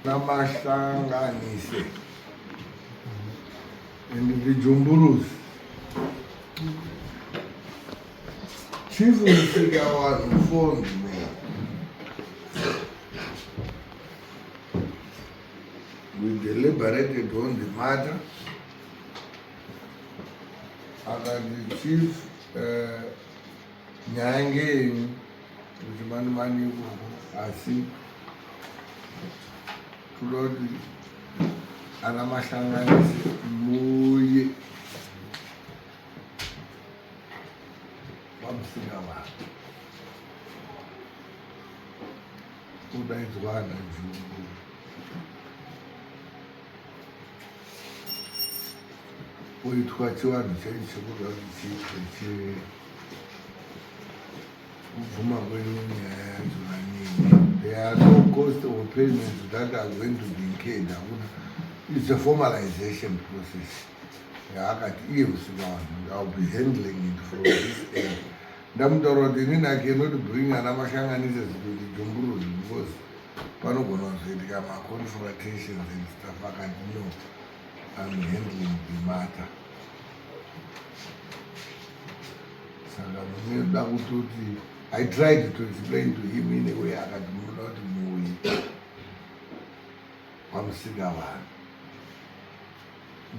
namahlanganise individuals. Chief Msika one phoned me. We deliberated on the matter. And the chief Nyange, which man I see, Lord, and I'm a Muye. Kuda izwana njubu uitwa chivanhu chekuda chiite kubvuma kwenyu nyaya yacho maningi. There are no cost of payments that are going to be incurred. It's a formalization process. Akati iye usika vanhu, I'll be handling it from this end. Ndamutaura kuti inini I cannot bring ana mahlanganise kuti jumburuzi because panogona kuzoitika confrontations and stuff. Akati no, I'm handling the matter. Saka munoda kutoti I tried to explain to him in a way akati munoda kuti muuyi pamusika vanhu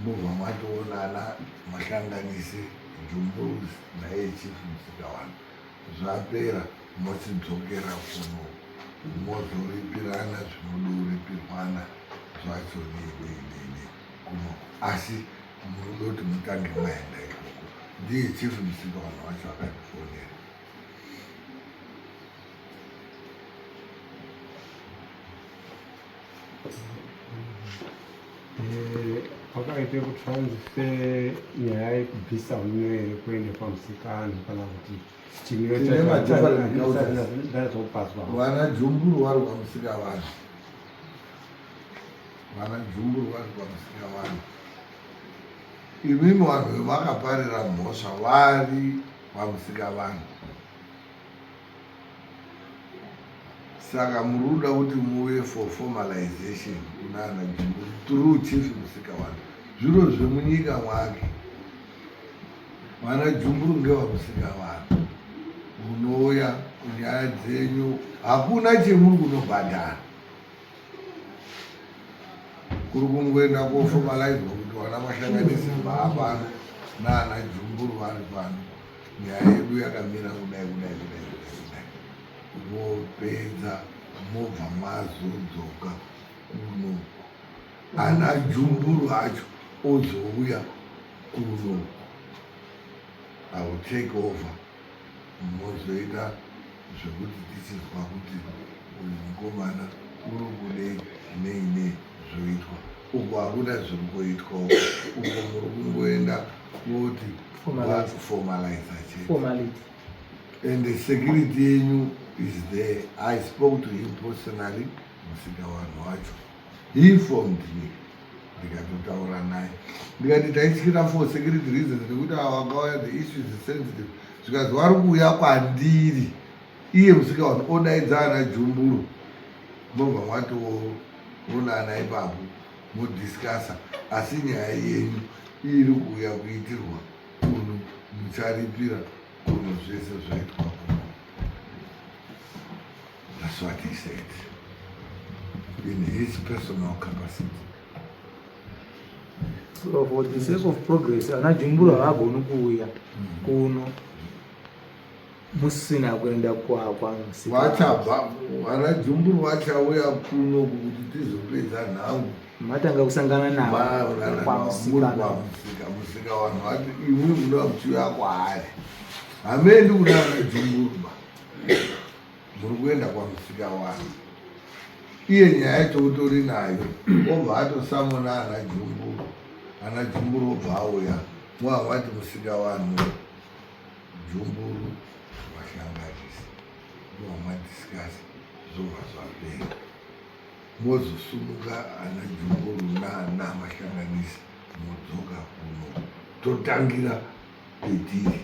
mubva matoonana mahlanganise jumburuzi naye chief musika vanhu zvapera mochidzokera kuno mozoripirana zvinodoripirwana zvacho neine kuno asi munoda kuti mutange maenda ikoko. Ndiye chief musika vanhu vacho akandifonera. Pakaite kutransfer nyaya yekubvisa unywere kuende pamusikana kana kuti chimwezopaswa vana jumburu vari pamusika vanhu, vana jumburu vari pamusika vanhu. Imimi vanhu vemakaparira mhosva vari pamusika vanhu. Saka muri kuda kuti muve for formalization kunana jumburu through chief musika vanhu. Zviro zvemunyika mwake vana jumburu ngevamusika vanhu. Munouya kunyaya dzenyu hakuna chemuri kunobhadhara, kuri kungoenda koformalizwa kuti vana mahlanganisi maapano naana jumburu vari pano, nyaya yedu yakamira kudai kudai kudai kudai. Vopedza mobva mazodzoka kuno, ana jumburu acho ozouya kuno. I will take over. Mozoita zvekuti tichizwa kuti uyu mukomana uri kudei neine zvoitwa. Uko hakuna zviri kuitwawo, uko muri kungoenda kuti formalize chete. And the security yenyu is there. I spoke to him personally, musika vanhu wacho. He informed me. Ndikatotaura naye ndikati taityira for security reasons nekuti avakauya the issue is sensitive. Zvikazwi vari kuuya kwandiri iye musika vanhu odaidza ana jumburu, mobva mwatoonana ipapo modiscasa, asi nyaya yenyu iri kuuya kuitirwa kuno, mucharipira kuno zvese zvaitwa kuno. That's what he said in his personal capacity. So for the sake of progress, ana jumburu havagoni kuuya kuno musina kuenda kwa vachabva vana jumburu vachauya kuno kuti tizopedza nhangu. matanga kusangana navo musika vanhu vati imwe munoda kuchiuya kwaari, hamendi kuna ana jumburu ba, muri kuenda kwamusika vanhu. Iye nyaya yacho utori nayo, obva atosamona ana jumburu. Ana jumburu obva auya mwavati musika vanhu jumburu vahlanganisi ndovamadiscasi zvobva zvapera. Mozosununga ana jumburu naana mahlanganisi modzoka kuno totangira petiri.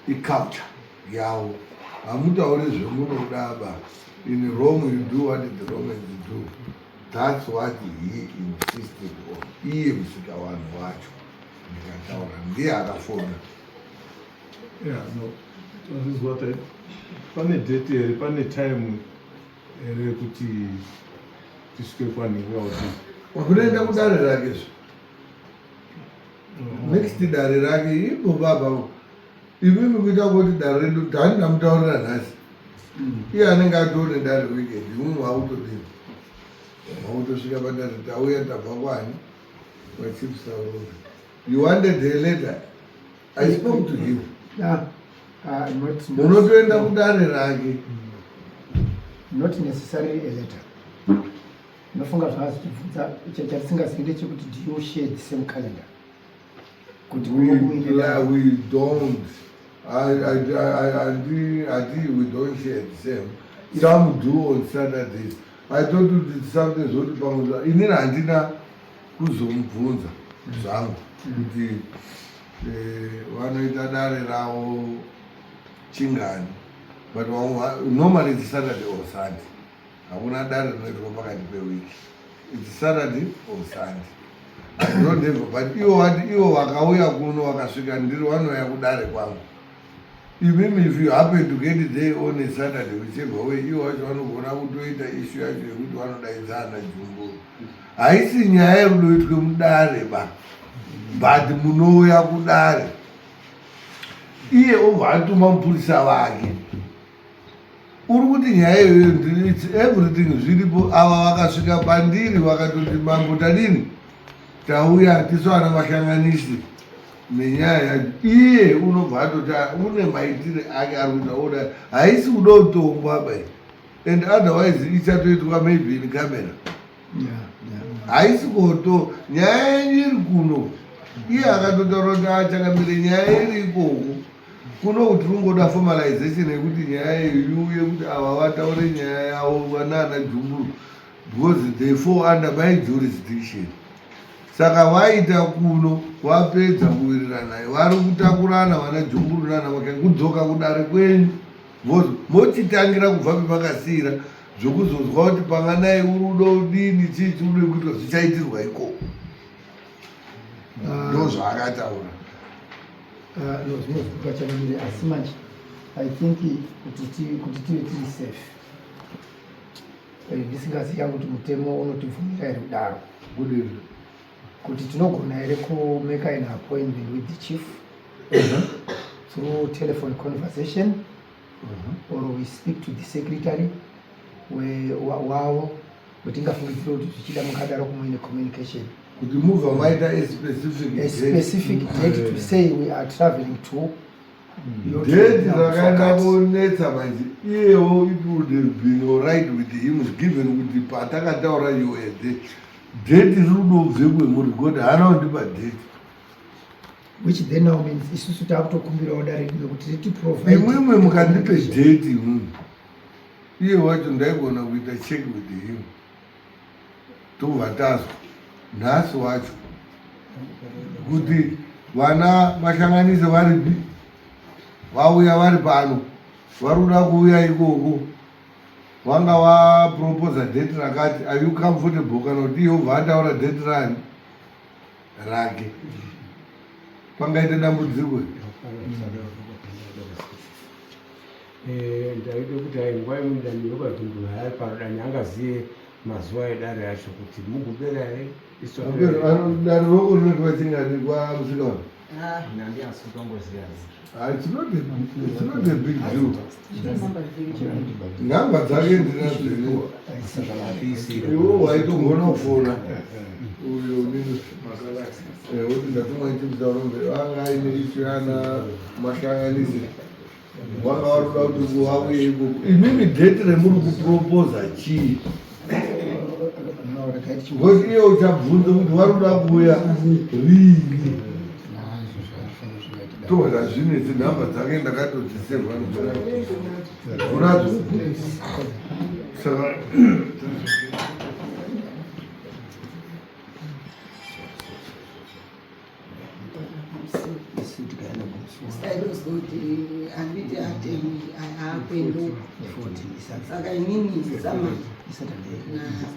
Iculture yavo hamutauri zvemunodaba. In Rome, you do what the Romans do. That's what he insisted on. Iye musika wanhu wacho ndikataura ndiye akafona. Yeah, no. This is what I. Pane date here, pane time here kuti tisvike kwanhinga kuti Wakunoenda kudare rake zvo. Next dare rake ipo baba. Imimi kuita kuti dare redu handina mutaurira nhasi. Iye anenge atone dare weekend, imwe hautodini. Hautosvika padare tauya tabva kwani wachips taurora. You wanted a letter. I spoke to him. Unotoenda kudare rake. Not necessarily a letter. Nofunga zvazvibvunza chatisingazivi ndechekuti do you share the same calendar? Kuti We don't. We don't share the same. Some do on Saturdays. I told you that something zoti pamoja. Inini handina kuzomubvunza zvangu kuti vanoita dare ravo chingani. But normally it's Saturday or Sunday. Hakuna dare rinoitwa pakati pewiki. It's Saturday or Sunday. I don't have, but iwo vakauya kuno vakasvika ndiri vanouya kudare kwangu. Even if you happen to get it there on a Saturday, whichever way, iwo vacho vanogona kutoita issue yacho yekuti vanodaidzana Jumburu. Haisi nyaya yerudoitwe mudare ba, but munouya kudare. Iye obva atuma mupurisa vake. Uri kuti nyaya iyoyo everything zviripo. Ava vakasvika pandiri vakatoti mambo tadini tauya tisu ana mahlanganisi nenyaya yacho. Iye unobva atoti une maitire ake ari kuita oda haisi kuda kutongwa bai, and otherwise ichatoitwa maybe in camera. Haisi koto nyaya yenyu iri kuno. Iye akatotaura kuti achakamire nyaya iri ikoko kuno kuti rungoda formalization yekuti nyaya iuye kuti ava vataure nyaya yavo vanana Jumburu because they fall under my jurisdiction. Saka vaita kuno vapedza kuwirirana naye vari kutakurana vana Jumburu nana Makanyi kudzoka kudare kwenyu mochitangira kubva pemakasira zvokuzozwa kuti panganai urudo udini chichi ude kuitwa zvichaitirwa ikoko. Ndo zvaakataura. Zvinozvokachanamire asi manje I think kuti tive tiri safe ndisingaziva kuti mutemo unotibvumira here kudaro Kudini. kuti tinogona here kumake an appointment with the chief through telephone conversation or we speak to the secretary wavo wetingafungidzira kuti zvichida mukadaro kumwe communication. Kuti mubva maita a specific date to say we are traveling to date rakaenda konetsa manje iyewo it would have been alright with him given kuti patakataura you were there. Date rinobve kwemuri god hana kundipa date, which then now means isusu takutokumbirawo dare nekuti ritiprovide imwimwe mukandipe date imwimwe. Iye wacho ndaigona kuita check with him tobva tazwa nhasi wacho kuti vana mahlanganisi varipi vauya vari pano vari kuda kuuya ikoko vanga vaproposa date rakati are you comfortable kana kuti iye ubva ataura date rani rake pangaita dambudziko. ndaide kuti hai nguva imwe ndinoka Jumburu hai parodani angazive mazuva edare yacho kuti mugubera here dare roko rinoitwa chingani kwamusika wano. It's not a big deal. Namba dzake ndinazviriwa iwo waitogona kufona uyo nini kuti ndatumwa chimutaurombe vanga aine ishu yana mahlanganisi vanga varuda kuti vauye ikoko. Imimi date remuri kuproposa chii? Because iye uchabvunza kuti varuda kuuya rini toda zvinetsi nhamba dzake ndakatodzisevha unadzo. Saka suti kaenda kumsuwa saidozoti handiti atemi aapendo 14 saka inini zama Saturday.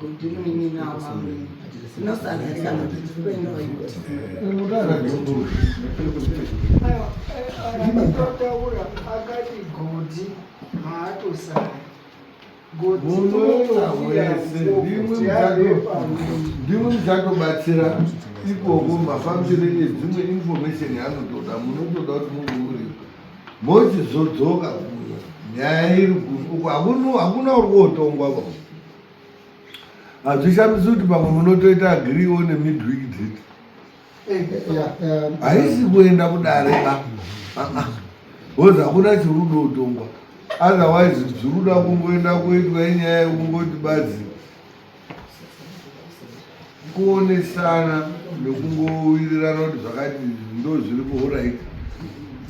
kuti inini nawamwe tinosagarika kuti tikuendawo ikoti Anotaura akati godi haatosara ndimwe muchatobatsira ikoko mafambire edzimwe information yaanotoda munotoda kuti munhu uri mochizodzoka kuno nyaya iri uko hakuna uri kotongwa pa hazvishamisi kuti pamwe munotoita agiriwo nemidweek date haisi kuenda kudareba bcause hakuna chirudo utongwa otherwise zviruda kungoenda kuitwa inyaya yekungoti badzi kuonesana nekungowirirana kuti zvakati ndo zviri kuorit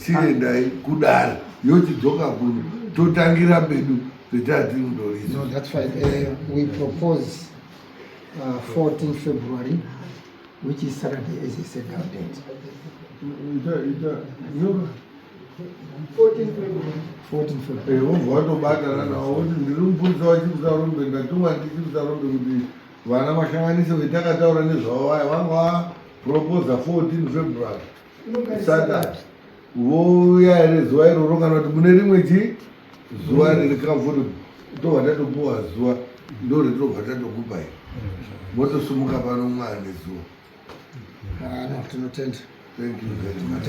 chiendai kudare yochidzoka kuno totangira pedu petati kundorisa. No, that's fine. We propose 14 February, which is Saturday, as you said, our date. 14 February. watobatana nawo kuti ndiri mupurisa wachikusarombe ndatuma ndichikusarombe kuti vana mashanganiso vetakataura nezvavo vaya vanga vaproposa 14 February Saturday vouya here zuva iroro kana kuti mune rimwe zuva riri comfortable tobva tatopuwa zuva ndo ritobva tatokupai motosumuka pano mwana nezuva. Tinotenda. Thank you very much.